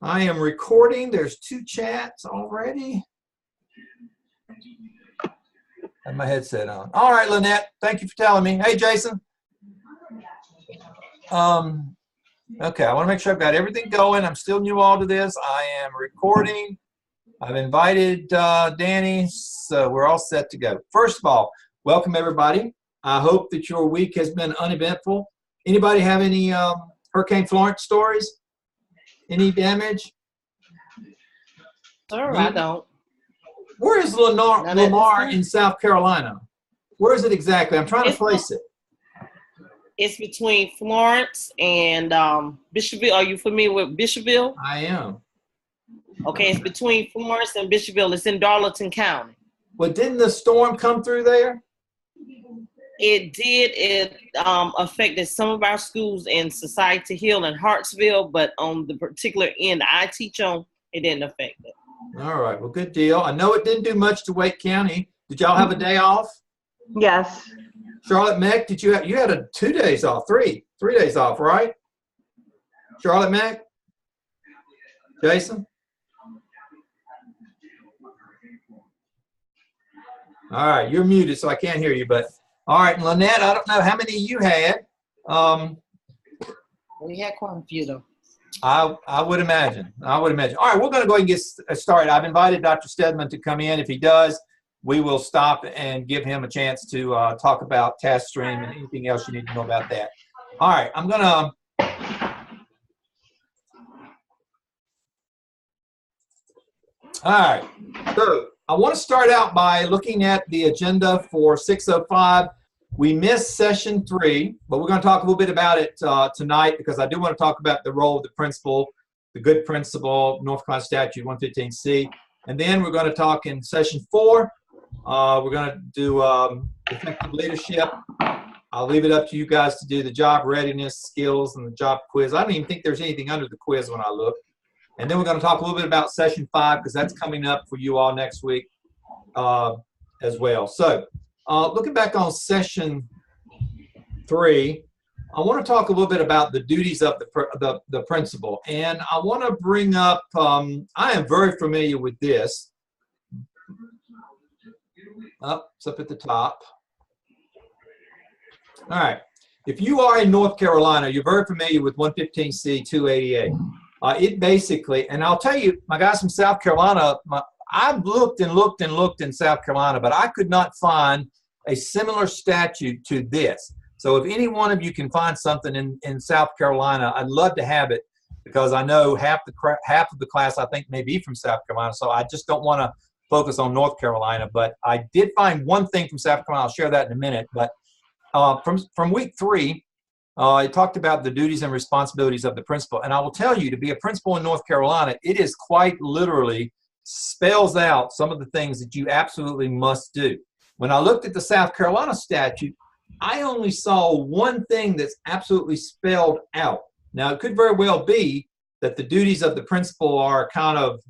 I am recording. There's 2 chats already. And my headset on. All right, Lynette, thank you for telling me. Hey, Jason. Okay, I want to make sure I've got everything going. I'm still new all to this. I am recording. I've invited Danny, so we're all set to go. First of all, welcome everybody. I hope that your week has been uneventful. Anybody have any Hurricane Florence stories? Any damage? Sir, I don't. Where is Lamar in South Carolina? Where is it exactly? I'm trying to place it. It's between Florence and Bishopville. Are you familiar with Bishopville? I am. Okay, it's between Florence and Bishopville. It's in Darlington County. Well, didn't the storm come through there? It did. It affected some of our schools in Society Hill and Hartsville, but on the particular end I teach on, it didn't affect it. All right. Well, good deal. I know it didn't do much to Wake County. Did y'all have a day off? Yes. Charlotte Meck, did you had 2 days off, three days off, right? Charlotte Meck? Jason? All right, you're muted, so I can't hear you, but all right, Lynette, I don't know how many you had. We had quite a few though. I would imagine. All right, we're going to go ahead and get started. I've invited Dr. Stedman to come in. If he does, we will stop and give him a chance to talk about TaskStream and anything else you need to know about that. All right, I'm going to all right, so I want to start out by looking at the agenda for 6:05. We missed session 3, but we're going to talk a little bit about it tonight because I do want to talk about the role of the principal, the good principal, North Carolina Statute 115C. And then we're going to talk in session 4. We're going to do effective leadership. I'll leave it up to you guys to do the job readiness skills and the job quiz. I don't even think there's anything under the quiz when I look. And then we're going to talk a little bit about session 5 because that's coming up for you all next week as well. So looking back on session 3, I want to talk a little bit about the duties of the principal. And I want to bring up, I am very familiar with this. It's up at the top. All right. If you are in North Carolina, you're very familiar with 115C 288. It basically, and I'll tell you, my guys from South Carolina, I've looked and looked and looked in South Carolina, but I could not find a similar statute to this. So if any one of you can find something in South Carolina, I'd love to have it because I know half of the class I think may be from South Carolina. So I just don't want to focus on North Carolina, but I did find one thing from South Carolina. I'll share that in a minute. But from week 3, it talked about the duties and responsibilities of the principal. And I will tell you, to be a principal in North Carolina, it is quite literally spells out some of the things that you absolutely must do. When I looked at the South Carolina statute, I only saw one thing that's absolutely spelled out. Now, it could very well be that the duties of the principal are kind of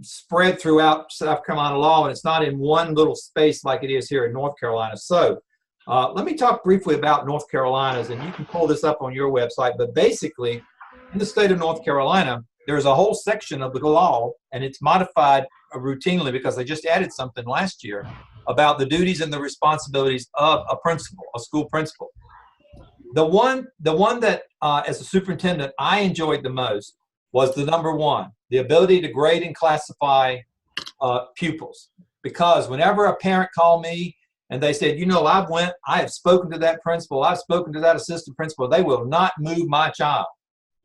spread throughout South Carolina law, and it's not in one little space like it is here in North Carolina. So let me talk briefly about North Carolina's, and you can pull this up on your website. But basically, in the state of North Carolina, there's a whole section of the law, and it's modified routinely because they just added something last year about the duties and the responsibilities of a principal, a school principal. The one that, as a superintendent, I enjoyed the most was the number 1, the ability to grade and classify pupils. Because whenever a parent called me and they said, you know, I have spoken to that principal, I've spoken to that assistant principal, they will not move my child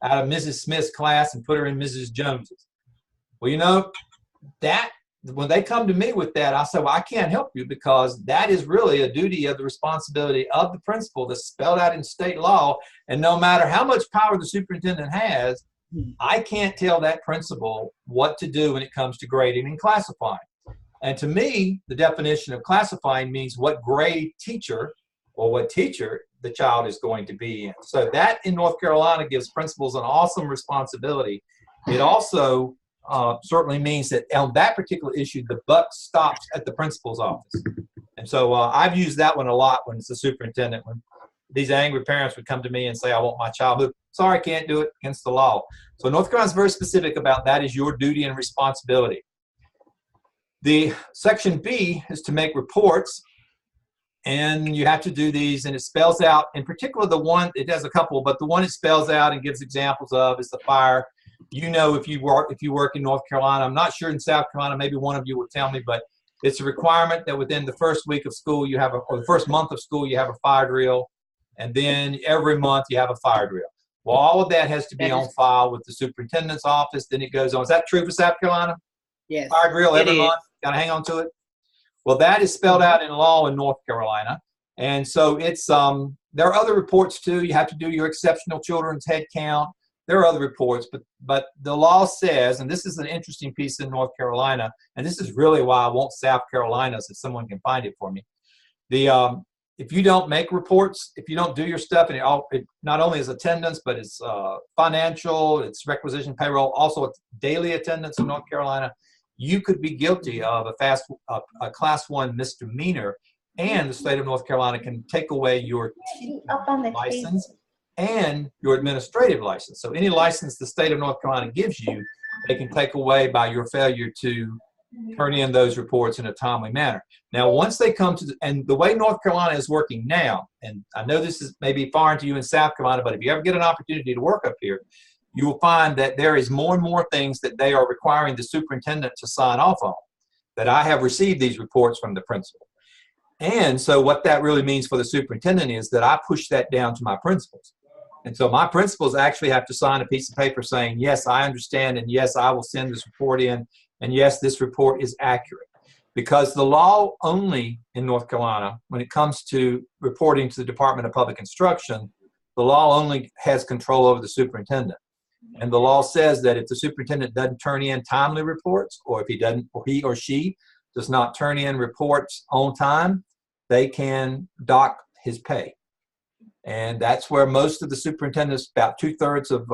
out of Mrs. Smith's class and put her in Mrs. Jones's. Well, you know, that when they come to me with that, I say, well, I can't help you because that is really a duty of the responsibility of the principal that's spelled out in state law. And no matter how much power the superintendent has, I can't tell that principal what to do when it comes to grading and classifying. And to me, the definition of classifying means what grade teacher or what teacher the child is going to be in. So that in North Carolina gives principals an awesome responsibility. It also certainly means that on that particular issue, the buck stops at the principal's office. And so I've used that one a lot when it's the superintendent. When these angry parents would come to me and say, I want my child moved. sorry, can't do it, against the law. So North Carolina is very specific about that is your duty and responsibility. The section B is to make reports, and you have to do these, and it spells out, in particular, the one, it has a couple, but the one it spells out and gives examples of is the fire. You know, if you work in North Carolina, I'm not sure in South Carolina, maybe one of you will tell me, but it's a requirement that within the first week of school you have or the first month of school you have a fire drill, and then every month you have a fire drill. Well, all of that has to be on file with the superintendent's office. Then it goes on. Is that true for South Carolina? Yes. Fire drill every month. Got to hang on to it. Well, that is spelled out in law in North Carolina, and so it's there are other reports too. You have to do your exceptional children's head count. There are other reports, but the law says, and this is an interesting piece in North Carolina, and this is really why I want South Carolina's if someone can find it for me. If you don't make reports, if you don't do your stuff, and it not only is attendance, but it's financial, it's requisition payroll, also it's daily attendance in North Carolina, you could be guilty of a class 1 misdemeanor, and the state of North Carolina can take away your license and your administrative license. So any license the state of North Carolina gives you, they can take away by your failure to turn in those reports in a timely manner. Now, once they come to, and the way North Carolina is working now, and I know this is maybe foreign to you in South Carolina, but if you ever get an opportunity to work up here, you will find that there is more and more things that they are requiring the superintendent to sign off on, that I have received these reports from the principal. And so what that really means for the superintendent is that I push that down to my principals. And so my principals actually have to sign a piece of paper saying, yes, I understand, and yes, I will send this report in, and yes, this report is accurate. Because the law only in North Carolina, when it comes to reporting to the Department of Public Instruction, the law only has control over the superintendent. And the law says that if the superintendent doesn't turn in timely reports, or if he or she does not turn in reports on time, they can dock his pay. And that's where most of the superintendents, about 2/3 of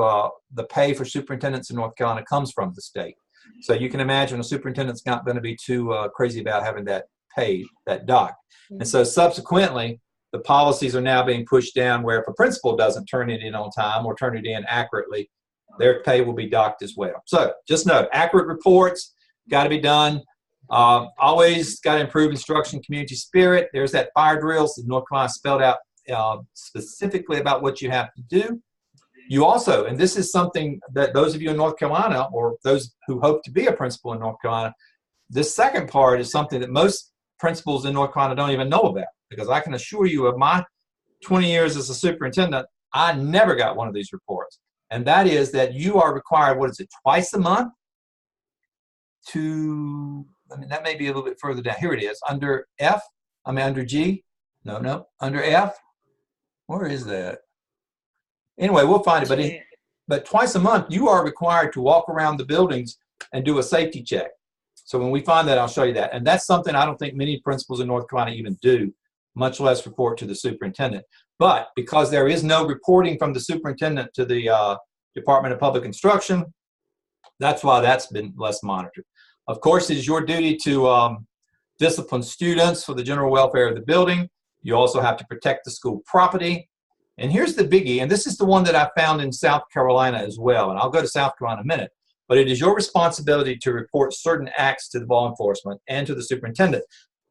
the pay for superintendents in North Carolina comes from the state. So you can imagine a superintendent's not going to be too crazy about having that paid, that docked. And so subsequently, the policies are now being pushed down where if a principal doesn't turn it in on time or turn it in accurately, their pay will be docked as well. So just note, accurate reports got to be done. Always got to improve instruction, community spirit. There's that fire drills in North Carolina spelled out specifically about what you have to do. You also, and this is something that those of you in North Carolina or those who hope to be a principal in North Carolina, this second part is something that most principals in North Carolina don't even know about, because I can assure you of my 20 years as a superintendent, I never got one of these reports. And that is that you are required, what is it, twice a month to, I mean, that may be a little bit further down. Here it is, under F, under G. No, under F. Where is that? Anyway, we'll find it. But twice a month, you are required to walk around the buildings and do a safety check. So when we find that, I'll show you that. And that's something I don't think many principals in North Carolina even do, much less report to the superintendent. But because there is no reporting from the superintendent to the Department of Public Instruction, that's why that's been less monitored. Of course, it is your duty to discipline students for the general welfare of the building. You also have to protect the school property. And here's the biggie, and this is the one that I found in South Carolina as well, and I'll go to South Carolina in a minute, but it is your responsibility to report certain acts to the law enforcement and to the superintendent.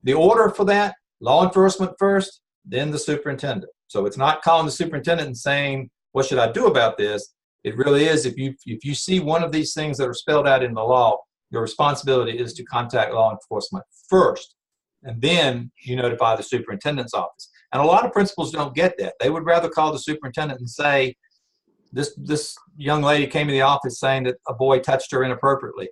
The order for that, law enforcement first, then the superintendent. So it's not calling the superintendent and saying, what should I do about this? It really is, if you see one of these things that are spelled out in the law, your responsibility is to contact law enforcement first, and then you notify the superintendent's office. And a lot of principals don't get that. They would rather call the superintendent and say, this young lady came to the office saying that a boy touched her inappropriately.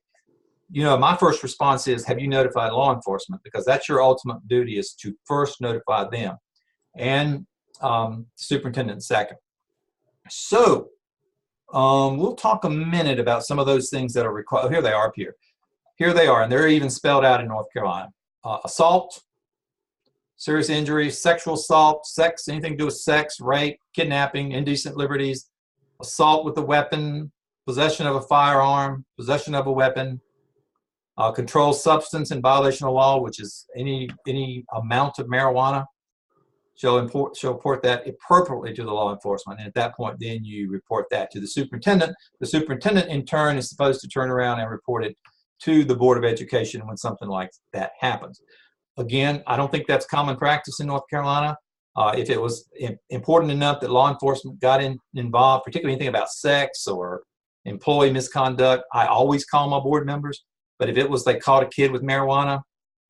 You know, my first response is, have you notified law enforcement? Because that's your ultimate duty, is to first notify them, and superintendent second. So we'll talk a minute about some of those things that are required. Oh, here they are up here. Here they are, and they're even spelled out in North Carolina. Assault, serious injury, sexual assault, sex, anything to do with sex, rape, kidnapping, indecent liberties, assault with a weapon, possession of a firearm, possession of a weapon, controlled substance in violation of law, which is any amount of marijuana, shall report that appropriately to the law enforcement. And at that point, then you report that to the superintendent. The superintendent, in turn, is supposed to turn around and report it to the Board of Education when something like that happens. Again, I don't think that's common practice in North Carolina. If it was important enough that law enforcement got involved, particularly anything about sex or employee misconduct, I always call my board members. But if it was they caught a kid with marijuana,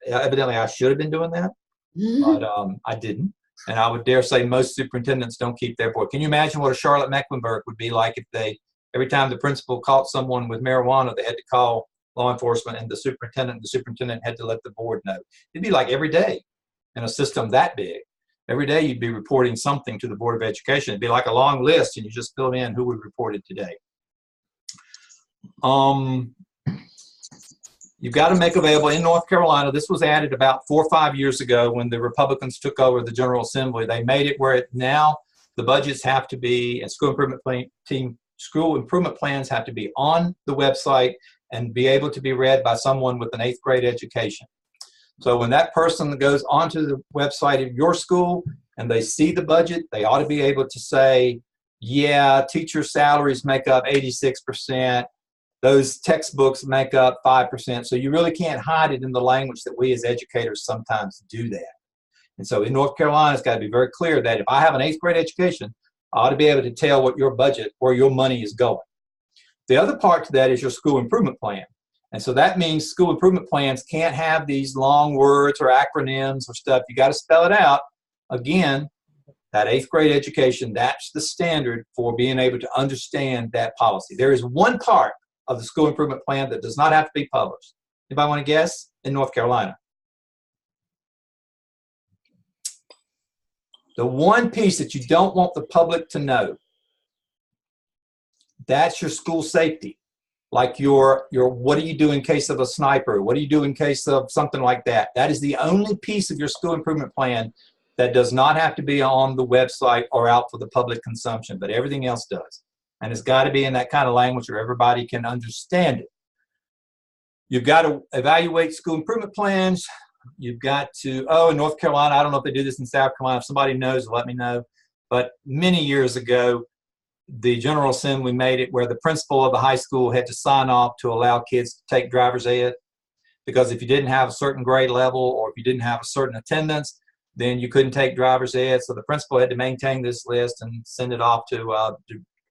evidently I should have been doing that, but I didn't. And I would dare say most superintendents don't keep their board. Can you imagine what a Charlotte Mecklenburg would be like if every time the principal caught someone with marijuana, they had to call law enforcement and the superintendent had to let the board know? It'd be like every day in a system that big. Every day you'd be reporting something to the Board of Education. It'd be like a long list, and you just fill in who we reported today. You've got to make available in North Carolina. This was added about 4 or 5 years ago when the Republicans took over the General Assembly. They made it where now the budgets have to be, and school improvement plans have to be on the website and be able to be read by someone with an 8th grade education. So when that person goes onto the website of your school and they see the budget, they ought to be able to say, yeah, teacher salaries make up 86%. Those textbooks make up 5%. So you really can't hide it in the language that we as educators sometimes do that. And so in North Carolina, it's got to be very clear that if I have an 8th grade education, I ought to be able to tell what your budget, where your money is going. The other part to that is your school improvement plan. And so that means school improvement plans can't have these long words or acronyms or stuff. You got to spell it out. Again, that 8th grade education, that's the standard for being able to understand that policy. There is one part of the school improvement plan that does not have to be published. Anybody want to guess? In North Carolina. The one piece that you don't want the public to know, that's your school safety. Like your what do you do in case of a sniper? What do you do in case of something like that? That is the only piece of your school improvement plan that does not have to be on the website or out for the public consumption, but everything else does. And it's got to be in that kind of language where everybody can understand it. You've got to evaluate school improvement plans. You've got to, in North Carolina, I don't know if they do this in South Carolina. If somebody knows, let me know. But many years ago, the General Assembly made it where the principal of the high school had to sign off to allow kids to take driver's ed. Because if you didn't have a certain grade level or if you didn't have a certain attendance, then you couldn't take driver's ed. So the principal had to maintain this list and send it off to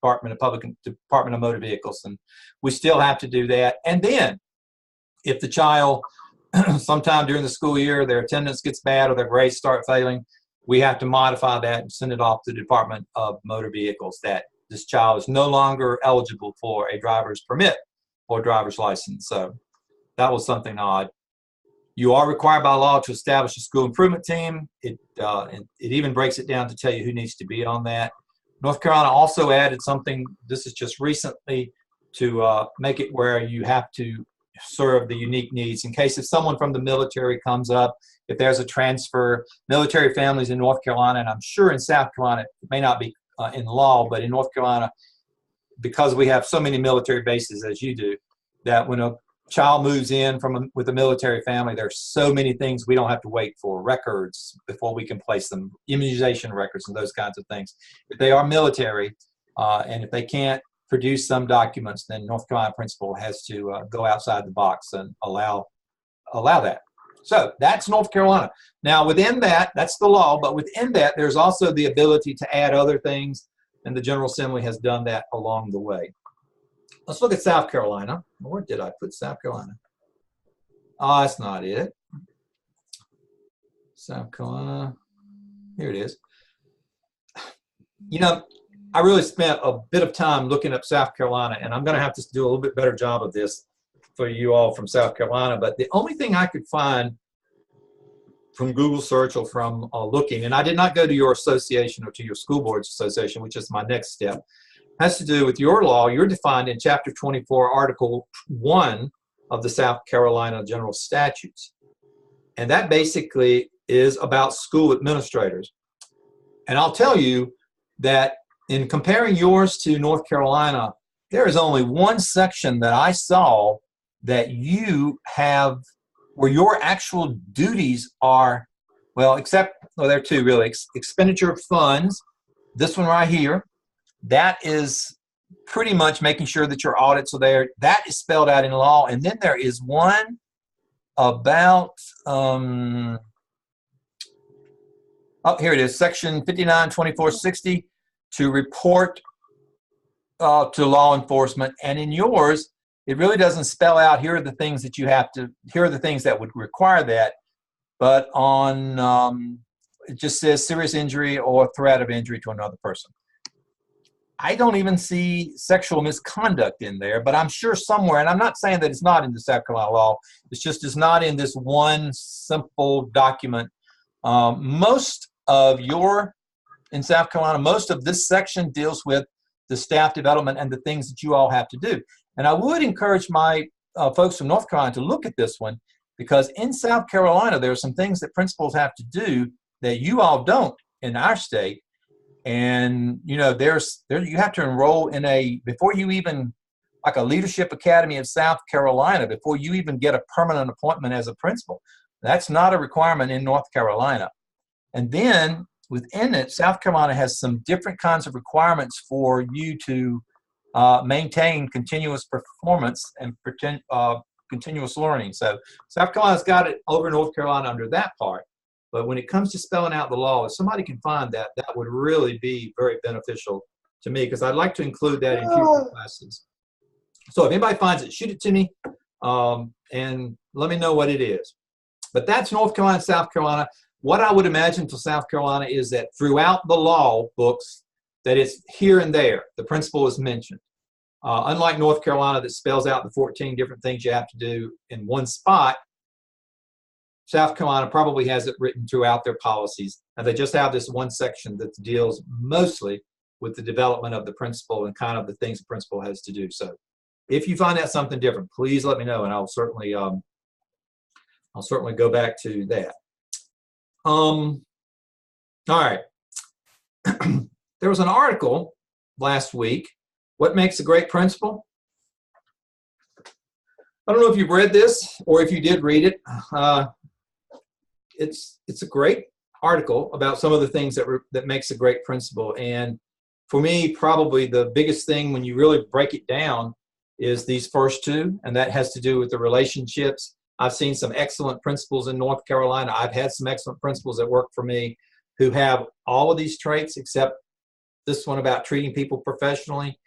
Department of Motor Vehicles. And we still have to do that. And then if the child, sometime during the school year, their attendance gets bad or their grades start failing, we have to modify that and send it off to the Department of Motor Vehicles that this child is no longer eligible for a driver's permit or driver's license. So that was something odd. You are required by law to establish a school improvement team. It even breaks it down to tell you who needs to be on that. North Carolina also added something, this is just recently, to make it where you have to serve the unique needs. In case if someone from the military comes up, if there's a transfer, military families in North Carolina, and I'm sure in South Carolina, it may not be in law, but in North Carolina, because we have so many military bases as you do, that when a child moves in with a military family, there's so many things we don't have to wait for, records before we can place them, immunization records and those kinds of things. If they are military, and if they can't produce some documents, then North Carolina principal has to go outside the box and allow that. So that's North Carolina. Now within that, that's the law, but within that, there's also the ability to add other things, and the General Assembly has done that along the way. Let's look at South Carolina. Where did I put South Carolina? Oh, that's not it. South Carolina. Here it is. You know, I really spent a bit of time looking up South Carolina, and I'm going to have to do a little bit better job of this for you all from South Carolina. But the only thing I could find from Google search or from looking, and I did not go to your association or to your school board's association, which is my next step, has to do with your law. You're defined in Chapter 24, Article 1 of the South Carolina General Statutes. And that basically is about school administrators. And I'll tell you that in comparing yours to North Carolina, there is only one section that I saw that you have where your actual duties are Well, there are two really. Expenditure of funds, this one right here, that is pretty much making sure that your audits are there. That is spelled out in law. And then there is one about, oh, here it is, section 592460, to report to law enforcement. And in yours, it really doesn't spell out, here are the things that you have to, here are the things that would require that. But on, it just says serious injury or threat of injury to another person. I don't even see sexual misconduct in there, but I'm sure somewhere, and I'm not saying that it's not in the South Carolina law, it's just it's not in this one simple document. Most of in South Carolina, most of this section deals with the staff development and the things that you all have to do. And I would encourage my folks from North Carolina to look at this one, because in South Carolina, there are some things that principals have to do that you all don't in our state. And, you know, you have to enroll in before you even, like a leadership academy in South Carolina, before you even get a permanent appointment as a principal. That's not a requirement in North Carolina. And then within it, South Carolina has some different kinds of requirements for you to maintain continuous performance and continuous learning. So South Carolina's got it over North Carolina under that part. But when it comes to spelling out the law, if somebody can find that, that would really be very beneficial to me, because I'd like to include that in future classes. So if anybody finds it, shoot it to me and let me know what it is. But that's North Carolina, South Carolina. What I would imagine for South Carolina is that throughout the law books, that it's here and there, the principal is mentioned. Unlike North Carolina that spells out the 14 different things you have to do in one spot, South Carolina probably has it written throughout their policies, and they just have this one section that deals mostly with the development of the principal and kind of the things the principal has to do. So if you find out something different, please let me know, and I'll certainly go back to that. All right. There was an article last week, What Makes a Great Principal? I don't know if you've read this or if you did read it. It's a great article about some of the things that makes a great principal. And for me, probably the biggest thing when you really break it down is these first two, and that has to do with the relationships. I've seen some excellent principals in North Carolina. I've had some excellent principals that work for me who have all of these traits except this one about treating people professionally.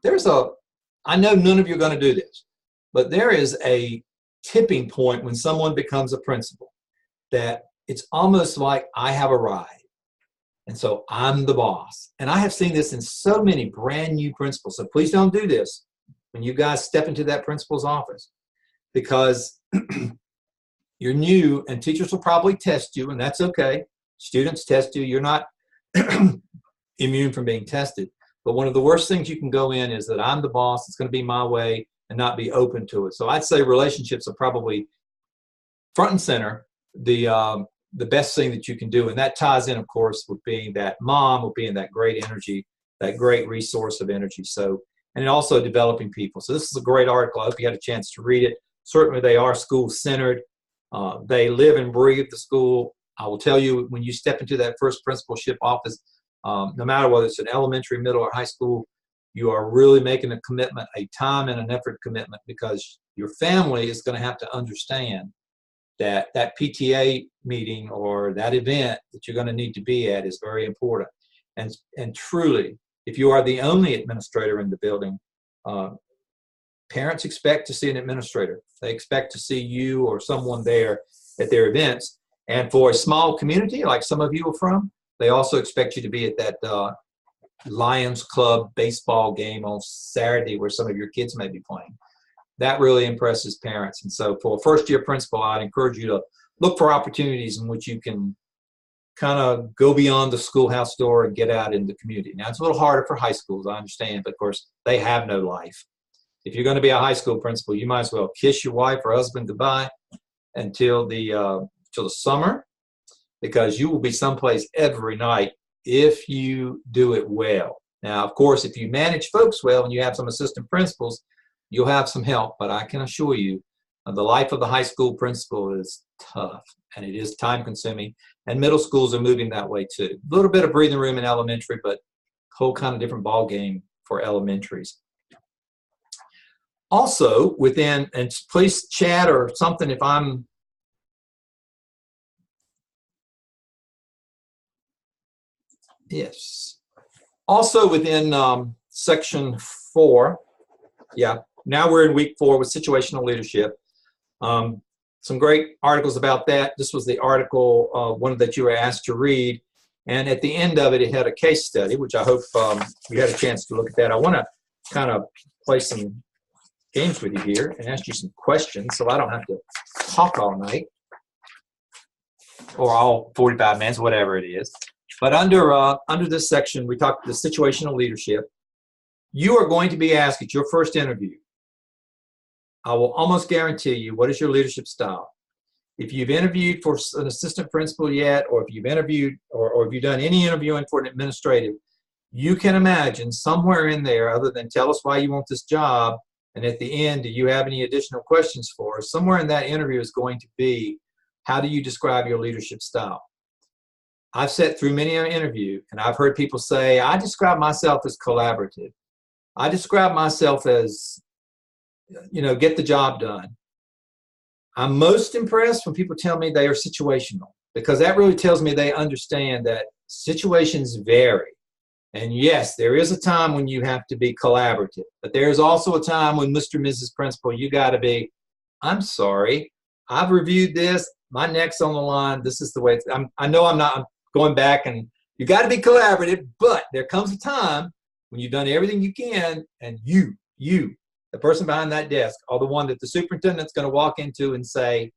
I know none of you are going to do this, but there is a tipping point when someone becomes a principal that it's almost like I have a ride. And so I'm the boss. And I have seen this in so many brand new principals. So please don't do this when you guys step into that principal's office, because you're new and teachers will probably test you, and that's okay. Students test you. You're not immune from being tested. But one of the worst things you can go in is that I'm the boss, it's going to be my way, and not be open to it. So I'd say relationships are probably front and center, the best thing that you can do. And that ties in, of course, with being that mom, with being that great energy, that great resource of energy. So, and also developing people. So this is a great article. I hope you had a chance to read it. Certainly they are school-centered. They live and breathe the school. I will tell you, when you step into that first principalship office, no matter whether it's an elementary, middle, or high school, you are really making a commitment, a time and an effort commitment, because your family is going to have to understand that that PTA meeting or that event that you're going to need to be at is very important. And truly, if you are the only administrator in the building, parents expect to see an administrator. They expect to see you or someone there at their events. And for a small community like some of you are from, they also expect you to be at that Lions Club baseball game on Saturday where some of your kids may be playing. That really impresses parents. And so for a first-year principal, I'd encourage you to look for opportunities in which you can kind of go beyond the schoolhouse door and get out in the community. Now, it's a little harder for high schools, I understand, but of course, they have no life. If you're going to be a high school principal, you might as well kiss your wife or husband goodbye until the summer, because you will be someplace every night if you do it well. Now, of course, if you manage folks well and you have some assistant principals, you'll have some help, but I can assure you The life of the high school principal is tough, and it is time consuming, and middle schools are moving that way too. A little bit of breathing room in elementary, but whole kind of different ball game for elementaries. Also within, and please chat or something if I'm, yes. Also within section 4, yeah, now we're in week 4 with situational leadership. Some great articles about that. This was the article, one that you were asked to read. And at the end of it, it had a case study, which I hope you had a chance to look at that. I want to kind of play some games with you here and ask you some questions so I don't have to talk all night or all 45 minutes, whatever it is. But under this section, we talked the situational leadership. You are going to be asked at your first interview, I will almost guarantee you, what is your leadership style? If you've interviewed for an assistant principal yet, or if you've interviewed, or if you've done any interviewing for an administrative, you can imagine somewhere in there, other than tell us why you want this job, and at the end, do you have any additional questions for us? Somewhere in that interview is going to be, how do you describe your leadership style? I've sat through many an interview, and I've heard people say, I describe myself as collaborative. I describe myself as, get the job done. I'm most impressed when people tell me they are situational, because that really tells me they understand that situations vary. And yes, there is a time when you have to be collaborative, but there's also a time when Mr. and Mrs. Principal, you got to be, I'm sorry, I've reviewed this, my neck's on the line, this is the way I know I'm going back, and you got to be collaborative, but there comes a time when you've done everything you can, and you, the person behind that desk, are the one that the superintendent's going to walk into and say,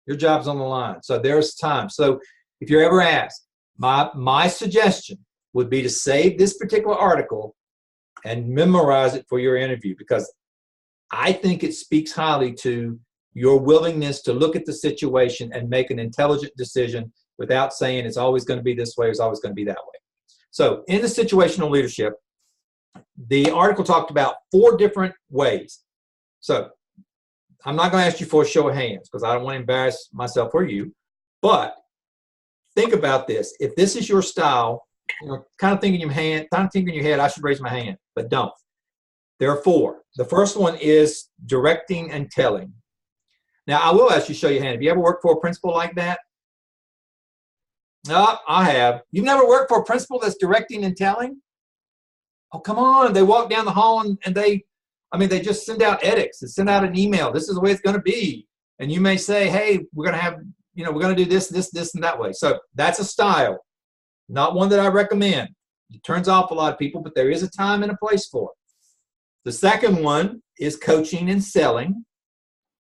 your job's on the line. So there's time. So if you're ever asked, my suggestion would be to save this particular article and memorize it for your interview, because I think it speaks highly to your willingness to look at the situation and make an intelligent decision without saying it's always going to be this way or it's always going to be that way. So in the situational leadership, the article talked about 4 different ways. So I'm not going to ask you for a show of hands because I don't want to embarrass myself or you, but think about this. If this is your style, kind of think in your head, I should raise my hand, but don't. There are 4. The first one is directing and telling. Now, I will ask you to show your hand. Have you ever worked for a principal like that? No, I have. You've never worked for a principal that's directing and telling? Oh, come on. They walk down the hall and they just send out edicts. They send out an email. This is the way it's going to be. And you may say, hey, we're going to have, we're going to do this, and that way. So that's a style. Not one that I recommend. It turns off a lot of people, but there is a time and a place for it. The second one is coaching and selling.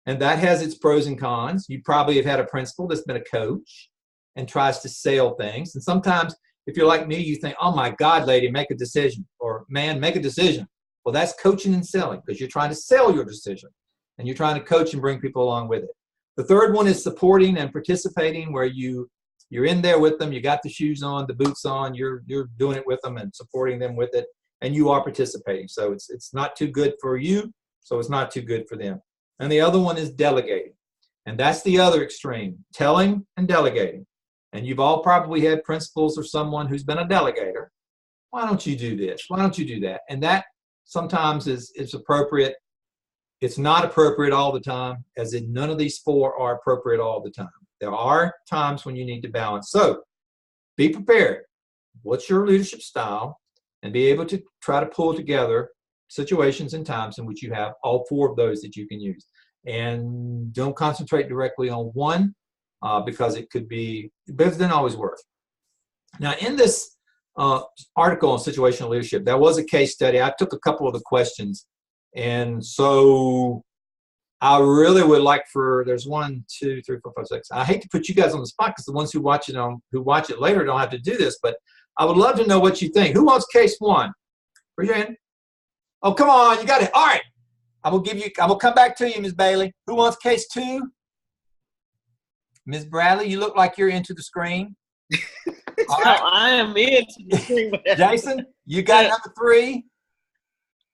And that has its pros and cons. You probably have had a principal that's been a coach and tries to sell things. And sometimes, if you're like me, you think, oh my God, lady, make a decision. Or man, make a decision. Well, that's coaching and selling, because you're trying to sell your decision. And you're trying to coach and bring people along with it. The third one is supporting and participating, where you're in there with them. You got the shoes on, the boots on. You're doing it with them and supporting them with it. And you are participating. So it's not too good for you. So it's not too good for them. And the other one is delegating. And that's the other extreme, telling and delegating. And you've all probably had principals or someone who's been a delegator. Why don't you do this? Why don't you do that? And that sometimes is appropriate. It's not appropriate all the time, as in none of these 4 are appropriate all the time. There are times when you need to balance. So be prepared. What's your leadership style? And be able to try to pull together situations and times in which you have all 4 of those that you can use. And don't concentrate directly on one because it doesn't always work. Now, in this article on situational leadership, there was a case study. I took a couple of the questions. And so I really would like there's 1, 2, 3, 4, 5, 6. I hate to put you guys on the spot because the ones who watch it later don't have to do this, but I would love to know what you think. Who wants case 1? Raise your hand. Oh, come on, you got it. All right. I will come back to you, Ms. Bailey. Who wants case 2? Ms. Bradley, you look like you're into the screen. All right. I am into the screen. Jason, you got number 3.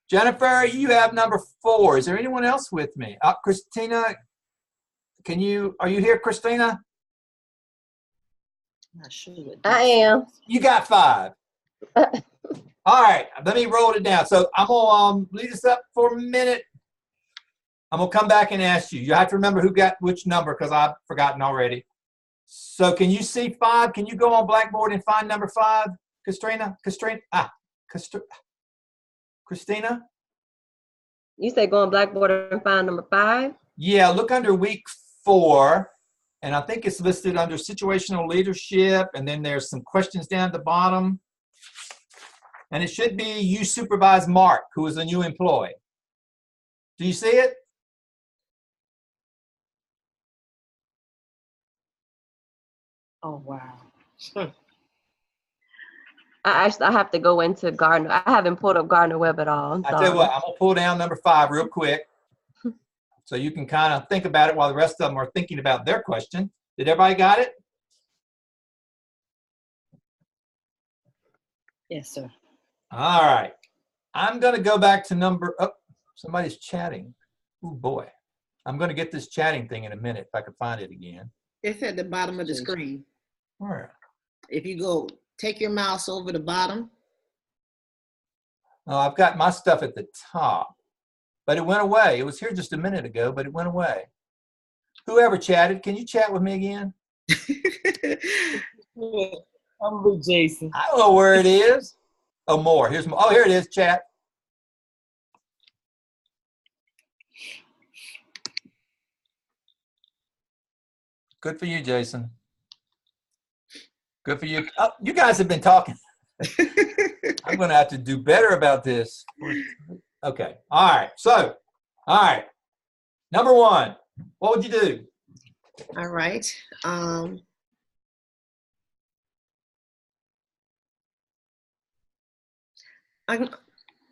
Jennifer, you have number 4. Is there anyone else with me? Christina, are you here, Christina? I'm not sure what I am. You got 5. All right, let me roll it down. So I'm gonna lead us up for a minute. I'm gonna come back and ask you. You have to remember who got which number because I've forgotten already. So can you see 5? Can you go on Blackboard and find number 5, Christina? Christina? You say go on Blackboard and find number 5? Yeah, look under week 4, and I think it's listed under situational leadership, and then there's some questions down at the bottom. And it should be you supervise Mark, who is a new employee. Do you see it? Oh, wow. I have to go into Gardner. I haven't pulled up Gardner Web at all. I tell you what, I'm gonna pull down number 5 real quick, so you can kind of think about it while the rest of them are thinking about their question. Did everybody got it? Yes, sir. All right. I'm gonna go back to number. Oh, somebody's chatting. Oh boy, I'm gonna get this chatting thing in a minute if I can find it again. It's at the bottom of the screen. All right. If you go, take your mouse over the bottom. Oh, I've got my stuff at the top, but it went away. It was here just a minute ago, but it went away. Whoever chatted, can you chat with me again? I'm with Jason. I don't know where it is. Oh, more. Here's more. Oh, here it is, chat. Good for you, Jason. Good for you. Oh, you guys have been talking. I'm going to have to do better about this. Okay. All right. So, all right. Number 1, what would you do? All right.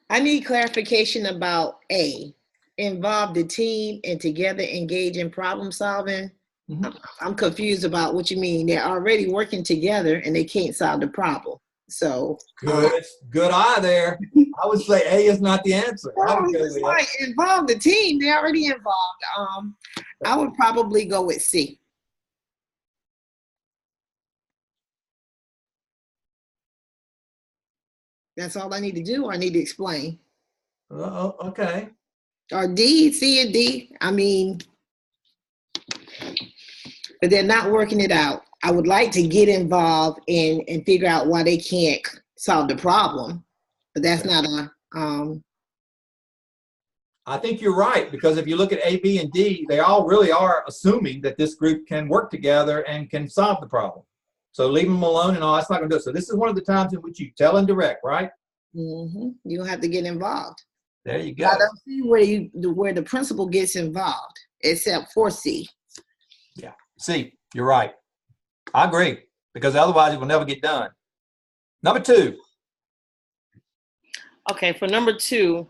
I need clarification about A, involve the team and together engage in problem solving. Mm-hmm. I'm confused about what you mean. They're already working together and they can't solve the problem. So Good eye there. I would say A is not the answer. I would go with like involve the team. They're already involved. I would probably go with C. That's all I need to do, or I need to explain. Okay. Or D, C and D. I mean, but they're not working it out. I would like to get involved and figure out why they can't solve the problem, but that's not a. I think you're right, because if you look at A, B, and D, they all really are assuming that this group can work together and can solve the problem. So leave them alone and all, that's not going to do it. So this is one of the times in which you tell and direct, right? Mm-hmm. You don't have to get involved. There you go. I don't see where the principal gets involved, except for C. Yeah, C, you're right. I agree, because otherwise it will never get done. Number 2. Okay, for number 2,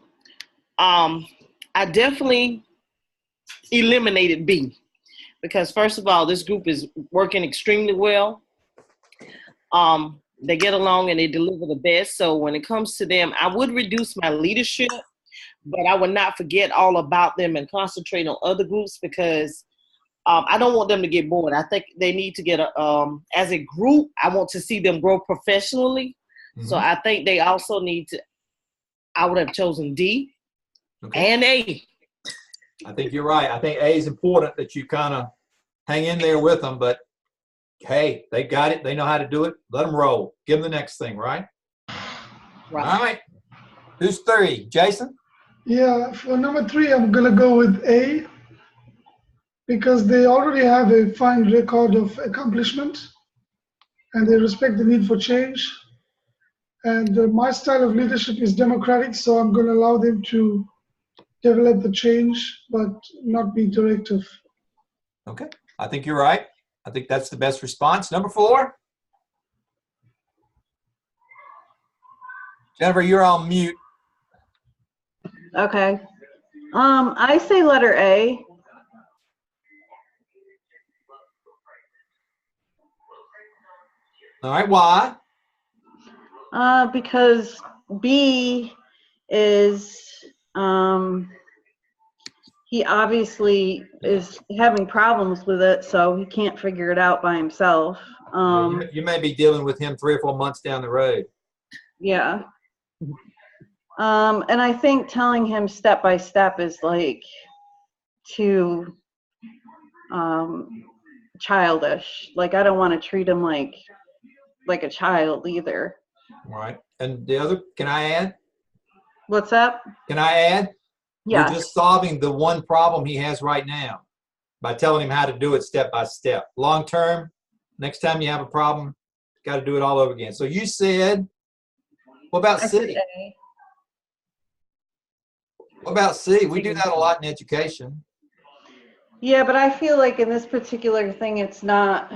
I definitely eliminated B, because first of all, this group is working extremely well. They get along and they deliver the best. So when it comes to them, I would reduce my leadership, but I would not forget all about them and concentrate on other groups, because I don't want them to get bored. I think they need to get as a group, I want to see them grow professionally. Mm-hmm. So I think they also need to, I would have chosen D and A. I think you're right. I think A is important, that you kind of hang in there with them, but hey, they got it. They know how to do it. Let them roll. Give them the next thing, right? Right. All right. Who's 3? Jason? Yeah, for number 3, I'm going to go with A, because they already have a fine record of accomplishment and they respect the need for change. And my style of leadership is democratic, so I'm going to allow them to develop the change, but not be directive. Okay, I think you're right. I think that's the best response. Number 4. Jennifer, you're on mute. Okay. I say letter A. All right, why? Because B is he obviously is having problems with it, so he can't figure it out by himself. You may be dealing with him 3 or 4 months down the road. Yeah. And I think telling him step by step is like too childish. Like, I don't want to treat him like a child either. All right. And the other, can I add? What's up? Can I add? Yeah. You're just solving the one problem he has right now by telling him how to do it step by step. Long term, next time you have a problem, got to do it all over again. So you said, what about I said C? A. What about C? We do that a lot in education. Yeah, but I feel like in this particular thing, it's not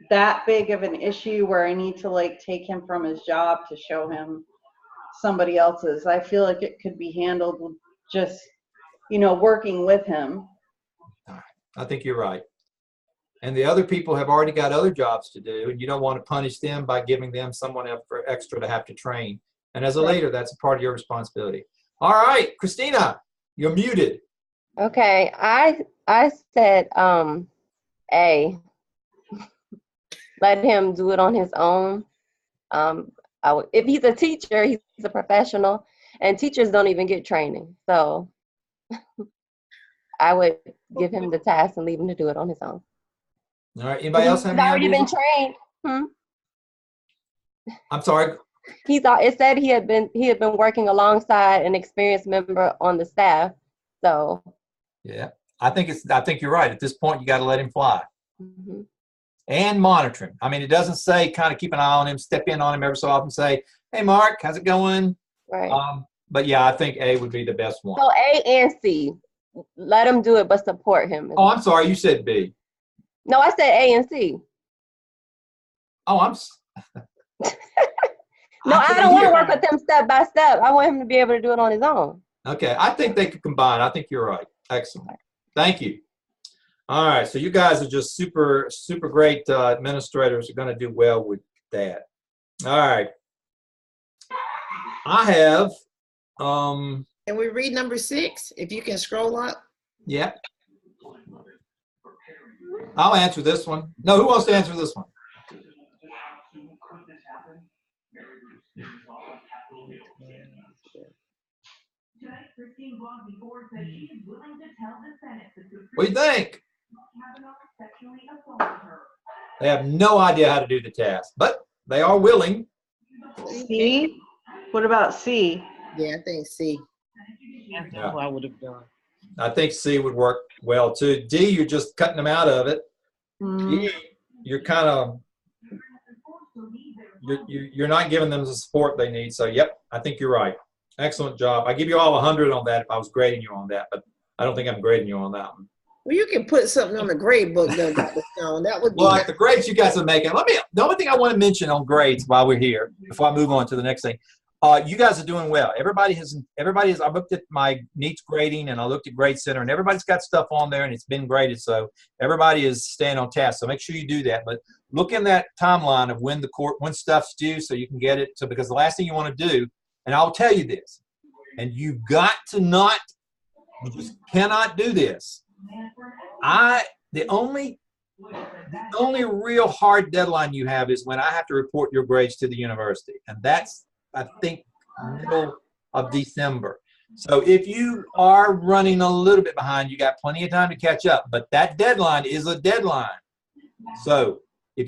that big of an issue where I need to like take him from his job to show him somebody else's. I feel like it could be handled with just, working with him. I think you're right. And the other people have already got other jobs to do, and you don't want to punish them by giving them someone extra to have to train. And as a leader, that's a part of your responsibility. All right, Christina, you're muted. Okay, I said A. Let him do it on his own. If he's a teacher, he's a professional, and teachers don't even get training. So I would give him the task and leave him to do it on his own. All right, anybody else have He's any already ideas? been trained. I'm sorry. It said he had been working alongside an experienced member on the staff. So Yeah, I think you're right. At this point, you got to let him fly. mm-hmm. And monitor him. I mean, it doesn't say kind of keep an eye on him, step in on him every so often, say, hey, Mark, how's it going? Right. But yeah, I think A would be the best one. So A and C, let him do it, but support him. Oh, I'm sorry, you said B. No, I said A and C. Oh, No, I don't want to work with him step by step. I want him to be able to do it on his own. Okay, I think they could combine. I think you're right. Excellent. Thank you. All right, so you guys are just super, super great administrators. Are going to do well with that. All right. I have. Can we read number 6? If you can scroll up. Yeah. I'll answer this one. No, who wants to answer this one? What do you think? They have no idea how to do the task, but they are willing. C? What about C? Yeah, I think C. That's what I would have done. I think C would work well too. D, you're just cutting them out of it. E, you're kind of you're not giving them the support they need. So yep, I think you're right. Excellent job. I give you all 100 on that if I was grading you on that, but I don't think I'm grading you on that one. Well, you can put something on the grade book though, Dr. Stone. That would be Well, like the grades you guys are making. The only thing I want to mention on grades while we're here, before I move on to the next thing, you guys are doing well. Everybody has. I looked at my NEATS grading and I looked at Grade Center, and everybody's got stuff on there and it's been graded. So everybody is staying on task. So make sure you do that. But look in that timeline of when stuff's due, so you can get it. So because the last thing you want to do, and I'll tell you this, and you just cannot do this. The only real hard deadline you have is when I have to report your grades to the university, and that's, I think, middle of December. So if you are running a little bit behind, you got plenty of time to catch up, but that deadline is a deadline. So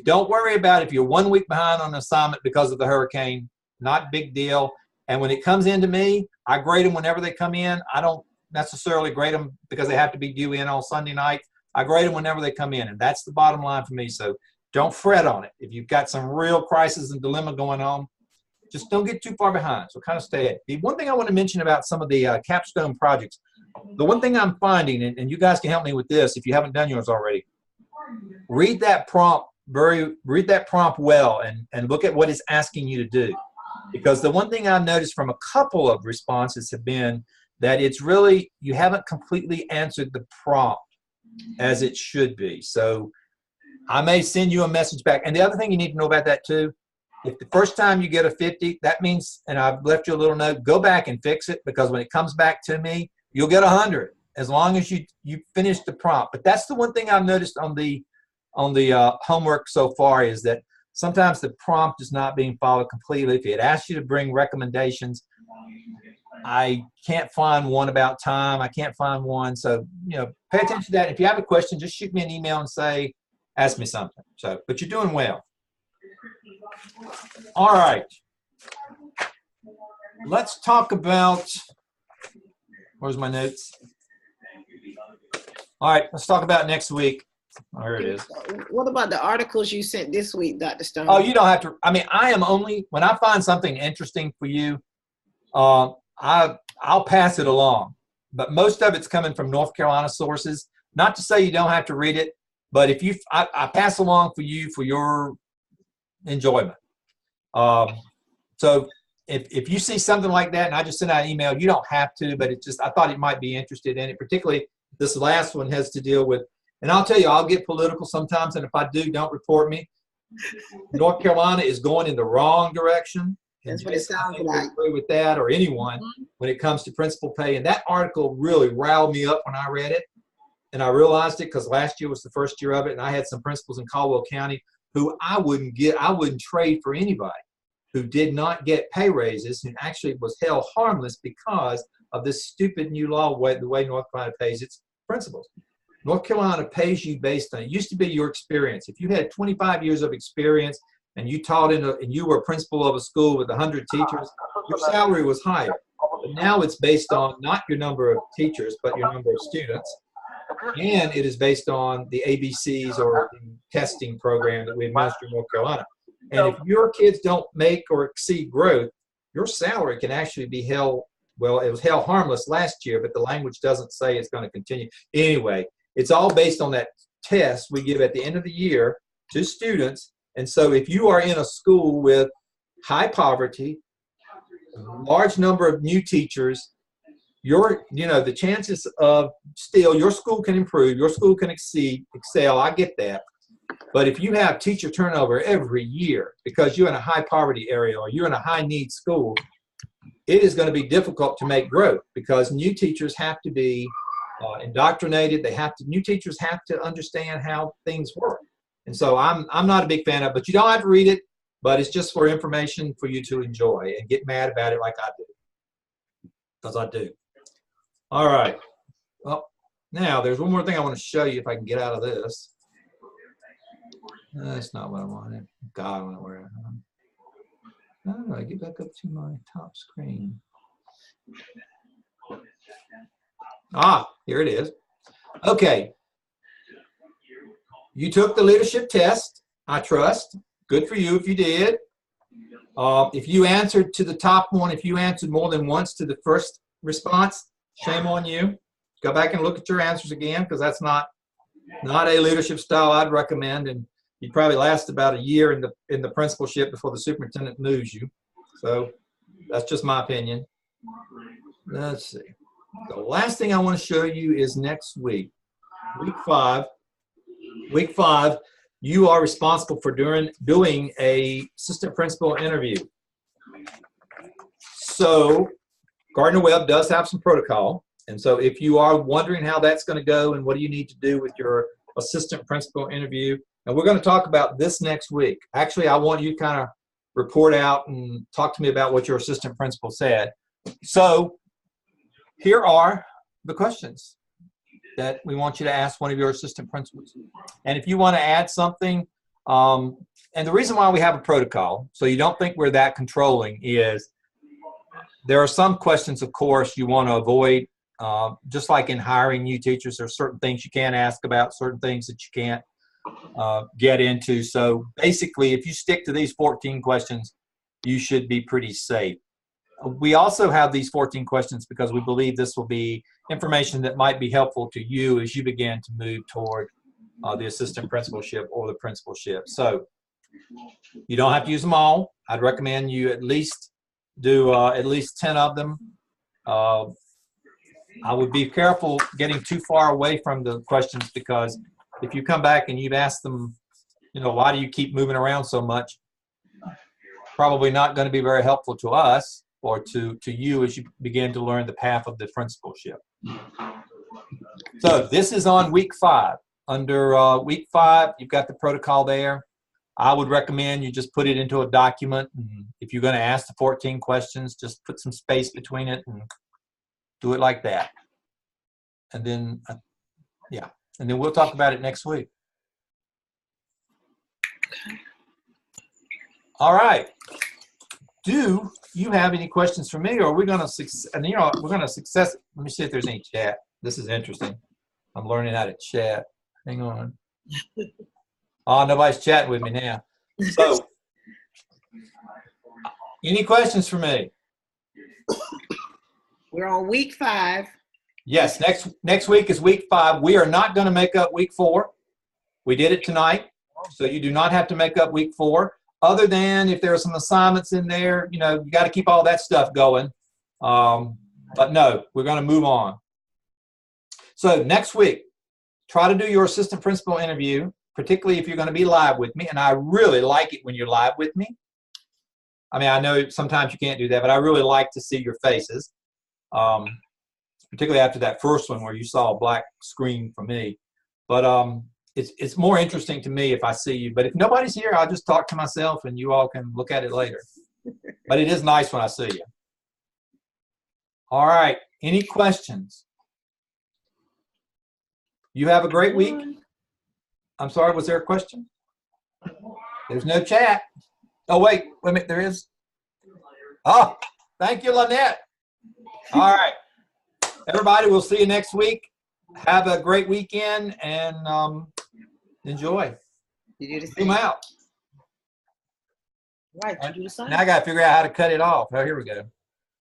don't worry about if you're 1 week behind on an assignment because of the hurricane, not big deal. And when it comes into me, I grade them whenever they come in. I don't necessarily grade them because they have to be due in on Sunday night. I grade them whenever they come in, and that's the bottom line for me. So don't fret on it. If you've got some real crisis and dilemma going on, just don't get too far behind. So kind of stay ahead. The one thing I want to mention about some of the capstone projects, the one thing I'm finding, and you guys can help me with this if you haven't done yours already, read that prompt well and look at what it's asking you to do. Because the one thing I've noticed from a couple of responses have been that it's really, you haven't completely answered the prompt as it should be. So I may send you a message back. And the other thing you need to know about that too, if the first time you get a 50, that means, and I've left you a little note, go back and fix it, because when it comes back to me, you'll get 100 as long as you finish the prompt. But that's the one thing I've noticed on the homework so far, is that sometimes the prompt is not being followed completely. If it asks you to bring recommendations, I can't find one about time. I can't find one. So, pay attention to that. If you have a question, just shoot me an email and say, ask me something. So, but you're doing well. All right. Let's talk about, where's my notes? All right, let's talk about next week. Oh, here it is. What about the articles you sent this week, Dr. Stone? Oh, you don't have to. I mean, I am only, when I find something interesting for you, I'll pass it along. But most of it's coming from North Carolina sources. Not to say you don't have to read it, but if I pass along for you for your enjoyment. So if you see something like that and I just send out an email, you don't have to, but I thought it might be interested in it. Particularly this last one has to deal with, and I'll tell you, I'll get political sometimes, and if I do, don't report me. North Carolina is going in the wrong direction. That's what it sounds like. I agree with that, or anyone, when it comes to principal pay. And that article really riled me up when I read it. And I realized it because last year was the first year of it, and I had some principals in Caldwell County who I wouldn't trade for anybody, who did not get pay raises, and actually was held harmless because of this stupid new law, the way North Carolina pays its principals. North Carolina pays you based on, it used to be your experience. If you had 25 years of experience and you taught and you were a principal of a school with 100 teachers, your salary was higher. But now it's based on not your number of teachers, but your number of students. And it is based on the ABCs, or the testing program that we administer in North Carolina. And if your kids don't make or exceed growth, your salary can actually be held, well, it was held harmless last year, but the language doesn't say it's going to continue. Anyway, it's all based on that test we give at the end of the year to students. And so if you are in a school with high poverty, large number of new teachers, the chances of still your school can improve, your school can excel, I get that. But if you have teacher turnover every year because you're in a high poverty area or you're in a high need school, it is going to be difficult to make growth because new teachers have to be indoctrinated. New teachers have to understand how things work. And so I'm not a big fan of it, but you don't have to read it, but it's just for information for you to enjoy and get mad about it like I do. Because I do. All right. Well, now there's one more thing I want to show you if I can get out of this. That's not what I wanted. God, I don't know where I am. How do I get back up to my top screen? Here it is. Okay. You took the leadership test, I trust. Good for you if you did. If you answered to the top one, if you answered more than once to the first response, shame on you. Go back and look at your answers again, because that's not a leadership style I'd recommend. And you'd probably last about a year in the principalship before the superintendent moves you. So that's just my opinion. Let's see. The last thing I want to show you is next week, week 5. Week 5, you are responsible for doing a assistant principal interview. So Gardner-Webb does have some protocol. And so if you are wondering how that's going to go and what do you need to do with your assistant principal interview, and we're going to talk about this next week. Actually, I want you to kind of report out and talk to me about what your assistant principal said. So here are the questions that we want you to ask one of your assistant principals. And if you want to add something, and the reason why we have a protocol, so you don't think we're that controlling, is there are some questions, of course, you want to avoid. Just like in hiring new teachers, there are certain things you can't ask about, certain things that you can't get into. So basically, if you stick to these 14 questions, you should be pretty safe. We also have these 14 questions because we believe this will be information that might be helpful to you as you begin to move toward the assistant principalship or the principalship. So you don't have to use them all. I'd recommend you at least do at least 10 of them. I would be careful getting too far away from the questions, because if you come back and you've asked them, why do you keep moving around so much? Probably not going to be very helpful to us or to you as you begin to learn the path of the principalship. So this is on week 5. Under week 5, you've got the protocol there. I would recommend you just put it into a document. And if you're going to ask the 14 questions, just put some space between it and do it like that. And then, yeah, and then we'll talk about it next week. All right. Do you have any questions for me, or are we going to we're going to success? Let me see if there's any chat. This is interesting. I'm learning how to chat. Hang on. Oh, nobody's chatting with me now. So, any questions for me? We're on week 5. Yes, next week is week 5. We are not going to make up week 4. We did it tonight, so you do not have to make up week 4. Other than if there are some assignments in there, you got to keep all that stuff going. But no, we're going to move on. So next week, try to do your assistant principal interview, particularly if you're going to be live with me. And I really like it when you're live with me. I mean, I know sometimes you can't do that, but I really like to see your faces. Particularly after that first one where you saw a black screen from me. But it's more interesting to me if I see you. But if nobody's here, I'll just talk to myself and you all can look at it later. But it is nice when I see you. All right. Any questions? You have a great week. I'm sorry, was there a question? There's no chat. Oh, wait a minute, there is. Oh, thank you, Lynette. All right. Everybody, we'll see you next week. Have a great weekend and enjoy. You do the Zoom same. out. Right, you do the same. Now I got to figure out how to cut it off. Oh, here we go.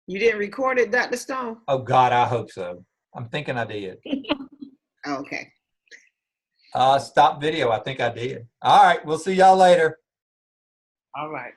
You didn't record it, Dr. Stone? Oh, God, I hope so. I'm thinking I did. Okay. Stop video. I think I did. All right. We'll see y'all later. All right.